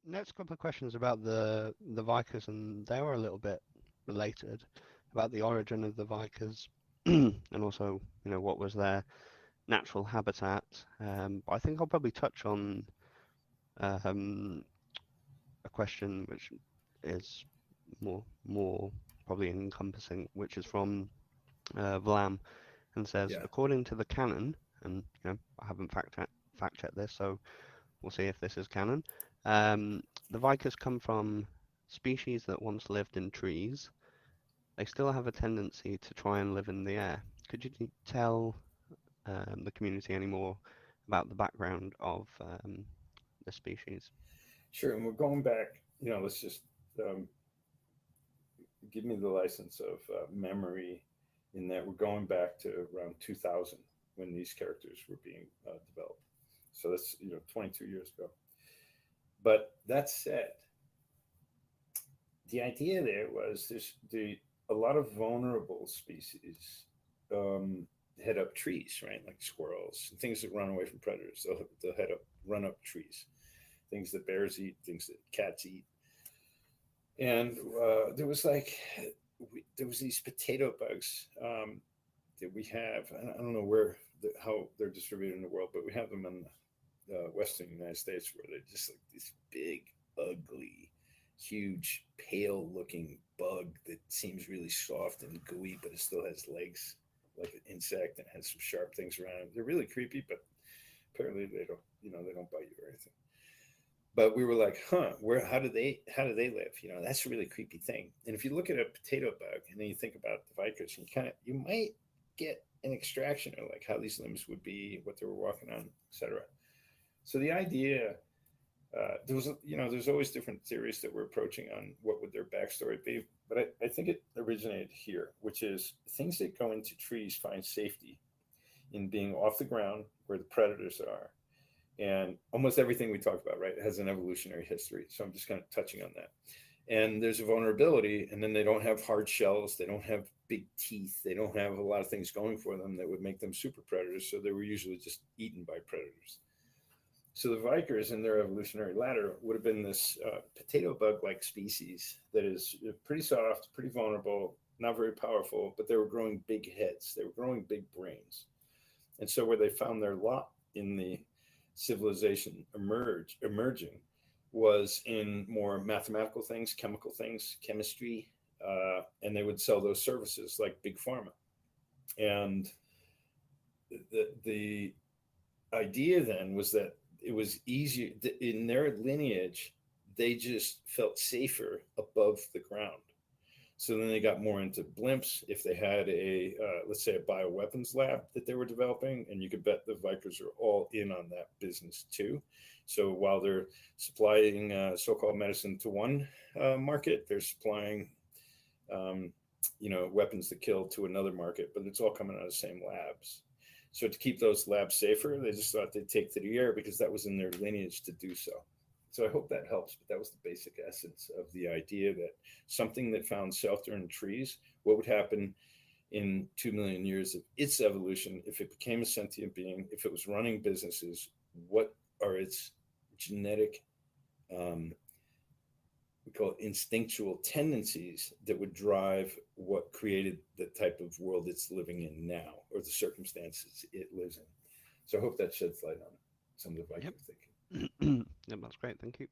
next couple of questions about the Vykkers, and they were a little bit related about the origin of the Vykkers, and also, what was their natural habitat. But I think I'll probably touch on um, a question which is more probably encompassing, which is from Vlam, and says, Yeah, according to the canon, and I haven't fact checked this, so we'll see if this is canon. The Vykkers come from species that once lived in trees. They still have a tendency to try and live in the air. Could you tell the community any more about the background of the species? sure. And we're going back. Let's just um, give me the license of memory in that we're going back to around 2000 when these characters were being developed. So that's 22 years ago. But that said, the idea there was a lot of vulnerable species um, head up trees, right? Like squirrels and things that run away from predators. They'll head up, run up trees. Things that bears eat, things that cats eat. And there was there was these potato bugs that we have. I don't know how they're distributed in the world, but we have them in the Western United States where they're just like this big, ugly, huge, pale looking bug that seems really soft and gooey, but it still has legs like an insect and has some sharp things around it. They're really creepy, but apparently they don't bite you or anything. But we were like, where how do they live? That's a really creepy thing. And if you look at a potato bug and then you think about the Vykkers, you might get an extraction of like how these limbs would be, what they were walking on, etc. So the idea, there's always different theories that we're approaching on what would their backstory be, but I think it originated here, which is things that go into trees find safety in being off the ground where the predators are, and almost everything we talk about, right, has an evolutionary history. So I'm just kind of touching on that. And there's a vulnerability, and then they don't have hard shells, they don't have big teeth, they don't have a lot of things going for them that would make them super predators. So they were usually just eaten by predators. So the Vykkers in their evolutionary ladder would have been this potato bug-like species that is pretty soft, pretty vulnerable, not very powerful, but they were growing big heads, they were growing big brains. And so where they found their lot in the civilization emerging was in more mathematical things, chemical things, chemistry, and they would sell those services like big pharma. And the idea then was that it was easier in their lineage. They just felt safer above the ground. So then they got more into blimps. If they had let's say, a bioweapons lab that they were developing, and you could bet the Vykkers are all in on that business too. So while they're supplying so-called medicine to one market, they're supplying, um, weapons to kill to another market, but it's all coming out of the same labs. So to keep those labs safer, they just thought they'd take to the air because that was in their lineage to do so. So I hope that helps. But that was the basic essence of the idea that something that found shelter in trees, what would happen in 2 million years of its evolution if it became a sentient being, if it was running businesses, what are its genetic, um, we call it instinctual tendencies that would drive what created the type of world it's living in now, or the circumstances it lives in. So I hope that sheds light on some of the Viking Yep. thinking. Yep, that's great. Thank you.